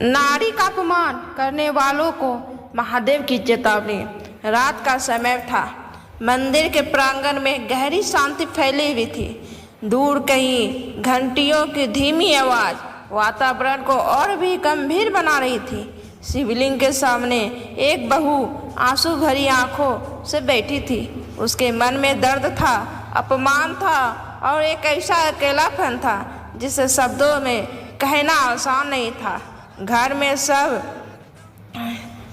नारी का अपमान करने वालों को महादेव की चेतावनी। रात का समय था। मंदिर के प्रांगण में गहरी शांति फैली हुई थी। दूर कहीं घंटियों की धीमी आवाज वातावरण को और भी गंभीर बना रही थी। शिवलिंग के सामने एक बहू आंसू भरी आंखों से बैठी थी। उसके मन में दर्द था, अपमान था और एक ऐसा अकेलापन था जिसे शब्दों में कहना आसान नहीं था। घर में सब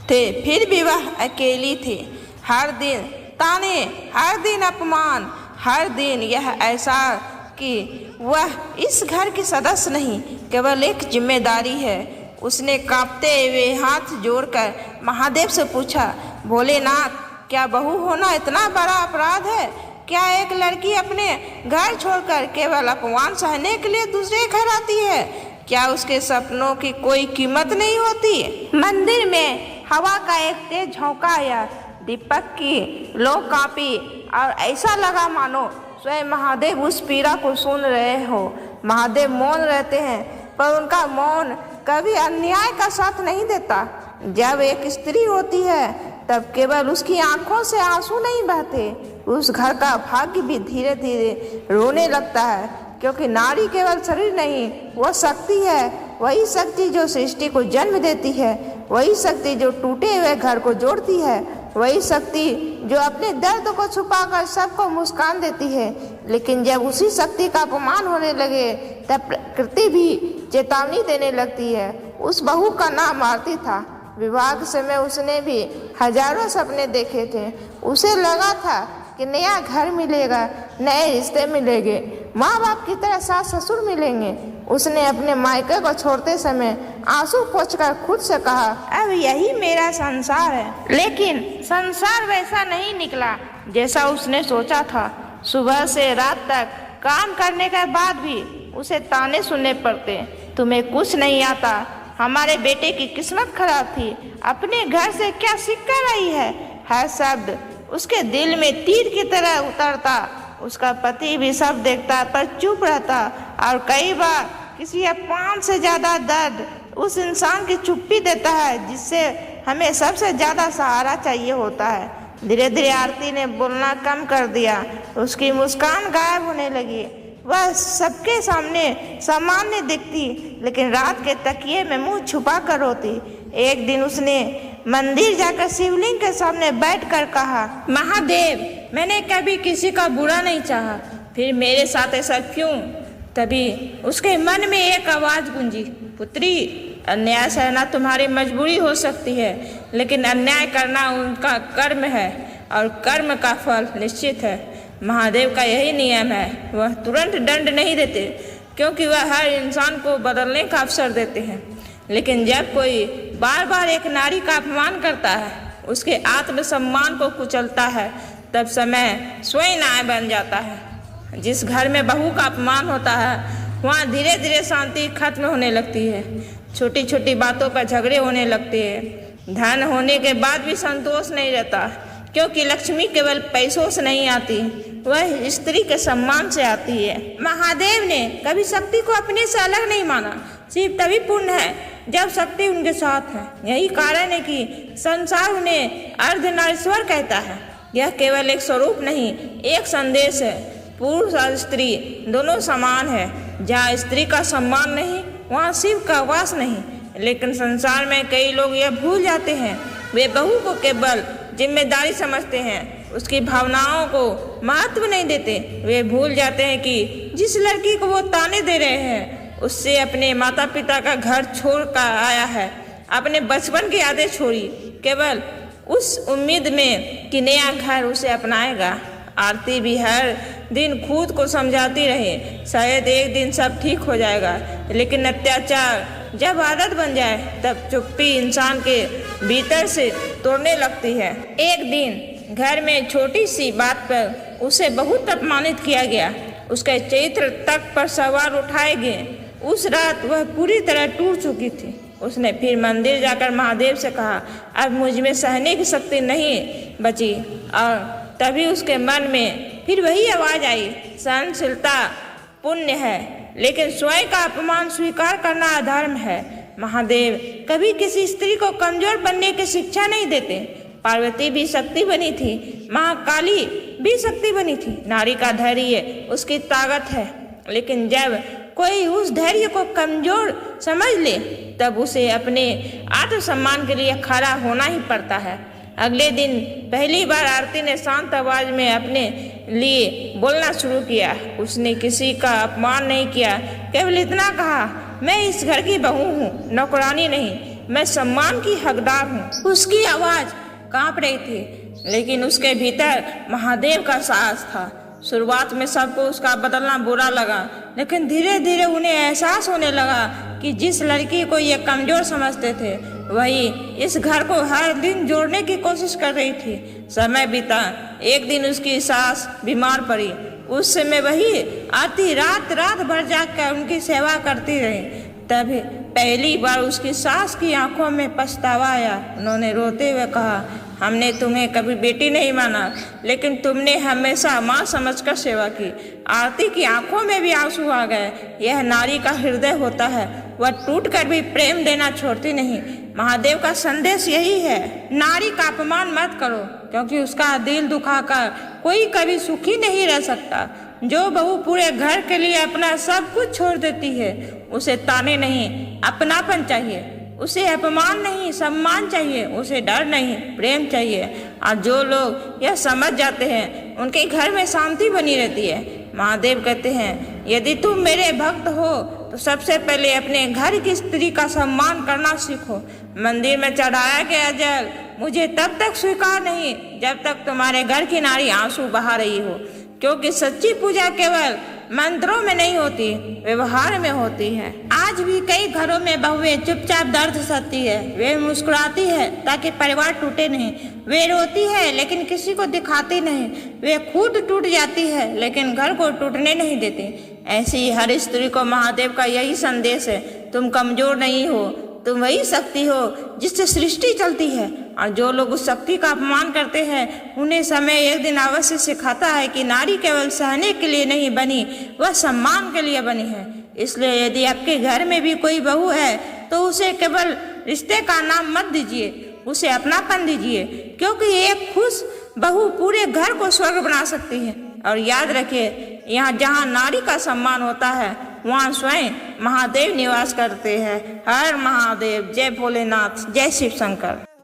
थे, फिर भी वह अकेली थी। हर दिन ताने, हर दिन अपमान, हर दिन यह एहसास कि वह इस घर की सदस्य नहीं, केवल एक जिम्मेदारी है। उसने कांपते हुए हाथ जोड़कर महादेव से पूछा, भोलेनाथ, क्या बहू होना इतना बड़ा अपराध है? क्या एक लड़की अपने घर छोड़कर केवल अपमान सहने के लिए दूसरे घर आती है? क्या उसके सपनों की कोई कीमत नहीं होती? मंदिर में हवा का एक तेज झोंका आया। दीपक की लो कांपी और ऐसा लगा मानो स्वयं महादेव उस पीड़ा को सुन रहे हो। महादेव मौन रहते हैं, पर उनका मौन कभी अन्याय का साथ नहीं देता। जब एक स्त्री होती है तब केवल उसकी आंखों से आंसू नहीं बहते, उस घर का भाग्य भी धीरे धीरे रोने लगता है। क्योंकि नारी केवल शरीर नहीं, वह शक्ति है। वही शक्ति जो सृष्टि को जन्म देती है, वही शक्ति जो टूटे हुए घर को जोड़ती है, वही शक्ति जो अपने दर्द को छुपाकर सबको मुस्कान देती है। लेकिन जब उसी शक्ति का अपमान होने लगे तब प्रकृति भी चेतावनी देने लगती है। उस बहू का नाम आरती था। विवाह के समय उसने भी हजारों सपने देखे थे। उसे लगा था कि नया घर मिलेगा, नए रिश्ते मिलेंगे, माँ बाप की तरह सास ससुर मिलेंगे। उसने अपने मायके को छोड़ते समय आंसू पोंछकर खुद से कहा, अब यही मेरा संसार है। लेकिन संसार वैसा नहीं निकला जैसा उसने सोचा था। सुबह से रात तक काम करने के बाद भी उसे ताने सुनने पड़ते, तुम्हें कुछ नहीं आता, हमारे बेटे की किस्मत खराब थी, अपने घर से क्या सीख कर आई है। हर शब्द उसके दिल में तीर की तरह उतरता। उसका पति भी सब देखता पर चुप रहता, और कई बार किसी अपमान से ज्यादा दर्द उस इंसान की चुप्पी देता है जिससे हमें सबसे ज्यादा सहारा चाहिए होता है। धीरे धीरे आरती ने बोलना कम कर दिया। उसकी मुस्कान गायब होने लगी। वह सबके सामने सामान्य दिखती, लेकिन रात के तकिए में मुंह छुपा कर रोती। एक दिन उसने मंदिर जाकर शिवलिंग के सामने बैठकर कहा, महादेव, मैंने कभी किसी का बुरा नहीं चाहा, फिर मेरे साथ ऐसा क्यों? तभी उसके मन में एक आवाज गूंजी, पुत्री, अन्याय सहना तुम्हारी मजबूरी हो सकती है, लेकिन अन्याय करना उनका कर्म है और कर्म का फल निश्चित है। महादेव का यही नियम है, वह तुरंत दंड नहीं देते, क्योंकि वह हर इंसान को बदलने का अवसर देते हैं। लेकिन जब कोई बार बार एक नारी का अपमान करता है, उसके आत्मसम्मान को कुचलता है, तब समय स्वयं न्याय बन जाता है। जिस घर में बहू का अपमान होता है वहाँ धीरे धीरे शांति खत्म होने लगती है। छोटी छोटी बातों पर झगड़े होने लगते हैं। धन होने के बाद भी संतोष नहीं रहता, क्योंकि लक्ष्मी केवल पैसों से नहीं आती, वह स्त्री के सम्मान से आती है। महादेव ने कभी शक्ति को अपने से अलग नहीं माना। शिव तभी पूर्ण है जब शक्ति उनके साथ है। यही कारण है कि संसार उन्हें अर्धनारीश्वर कहता है। यह केवल एक स्वरूप नहीं, एक संदेश है। पुरुष और स्त्री दोनों समान है। जहाँ स्त्री का सम्मान नहीं, वहाँ शिव का वास नहीं। लेकिन संसार में कई लोग यह भूल जाते हैं। वे बहू को केवल जिम्मेदारी समझते हैं, उसकी भावनाओं को महत्व नहीं देते। वे भूल जाते हैं कि जिस लड़की को वो ताने दे रहे हैं, उससे अपने माता पिता का घर छोड़ कर आया है, अपने बचपन की यादें छोड़ी, केवल उस उम्मीद में कि नया घर उसे अपनाएगा। आरती भी हर दिन खुद को समझाती रहे, शायद एक दिन सब ठीक हो जाएगा। लेकिन अत्याचार जब आदत बन जाए तब चुप्पी इंसान के भीतर से तोड़ने लगती है। एक दिन घर में छोटी सी बात पर उसे बहुत अपमानित किया गया। उसके चरित्र तक पर सवाल उठाए गए। उस रात वह पूरी तरह टूट चुकी थी। उसने फिर मंदिर जाकर महादेव से कहा, अब मुझ में सहने की शक्ति नहीं बची। और तभी उसके मन में फिर वही आवाज आई, सहनशीलता पुण्य है, लेकिन स्वयं का अपमान स्वीकार करना अधर्म है। महादेव कभी किसी स्त्री को कमजोर बनने की शिक्षा नहीं देते। पार्वती भी शक्ति बनी थी, महाकाली भी शक्ति बनी थी। नारी का धैर्य उसकी ताकत है, लेकिन जब कोई उस धैर्य को कमजोर समझ ले तब उसे अपने आत्मसम्मान के लिए खड़ा होना ही पड़ता है। अगले दिन पहली बार आरती ने शांत आवाज में अपने लिए बोलना शुरू किया। उसने किसी का अपमान नहीं किया, केवल इतना कहा, मैं इस घर की बहू हूँ, नौकरानी नहीं, मैं सम्मान की हकदार हूँ। उसकी आवाज कांप रही थी, लेकिन उसके भीतर महादेव का साहस था। शुरुआत में सबको उसका बदलना बुरा लगा, लेकिन धीरे धीरे उन्हें एहसास होने लगा कि जिस लड़की को ये कमजोर समझते थे वही इस घर को हर दिन जोड़ने की कोशिश कर रही थी। समय बीता, एक दिन उसकी सास बीमार पड़ी। उस समय वही आती रात रात भर जाकर उनकी सेवा करती रही। तभी पहली बार उसकी सास की आंखों में पछतावा आया। उन्होंने रोते हुए कहा, हमने तुम्हें कभी बेटी नहीं माना, लेकिन तुमने हमेशा माँ समझकर सेवा की। आरती की आंखों में भी आंसू आ गए। यह नारी का हृदय होता है, वह टूटकर भी प्रेम देना छोड़ती नहीं। महादेव का संदेश यही है, नारी का अपमान मत करो, क्योंकि उसका दिल दुखाकर कोई कभी सुखी नहीं रह सकता। जो बहू पूरे घर के लिए अपना सब कुछ छोड़ देती है, उसे ताने नहीं, अपनापन चाहिए। उसे अपमान नहीं, सम्मान चाहिए। उसे डर नहीं, प्रेम चाहिए। और जो लोग यह समझ जाते हैं उनके घर में शांति बनी रहती है। महादेव कहते हैं, यदि तुम मेरे भक्त हो तो सबसे पहले अपने घर की स्त्री का सम्मान करना सीखो। मंदिर में चढ़ाया गया जल मुझे तब तक स्वीकार नहीं जब तक तुम्हारे घर की नारी आंसू बहा रही हो, क्योंकि सच्ची पूजा केवल मंत्रों में नहीं होती, व्यवहार में होती है। आज भी कई घरों में बहुएं चुपचाप दर्द सहती है। वे मुस्कुराती है ताकि परिवार टूटे नहीं। वे रोती है लेकिन किसी को दिखाती नहीं। वे खुद टूट जाती है लेकिन घर को टूटने नहीं देती। ऐसी हर स्त्री को महादेव का यही संदेश है, तुम कमजोर नहीं हो, तुम वही शक्ति हो जिससे सृष्टि चलती है। और जो लोग उस शक्ति का अपमान करते हैं उन्हें समय एक दिन अवश्य सिखाता है कि नारी केवल सहने के लिए नहीं बनी, वह सम्मान के लिए बनी है। इसलिए यदि आपके घर में भी कोई बहू है तो उसे केवल रिश्ते का नाम मत दीजिए, उसे अपनापन दीजिए, क्योंकि एक खुश बहू पूरे घर को स्वर्ग बना सकती है। और याद रखिए, यहाँ जहाँ नारी का सम्मान होता है वहाँ स्वयं महादेव निवास करते हैं। हर महादेव, जय भोलेनाथ, जय शिव शंकर।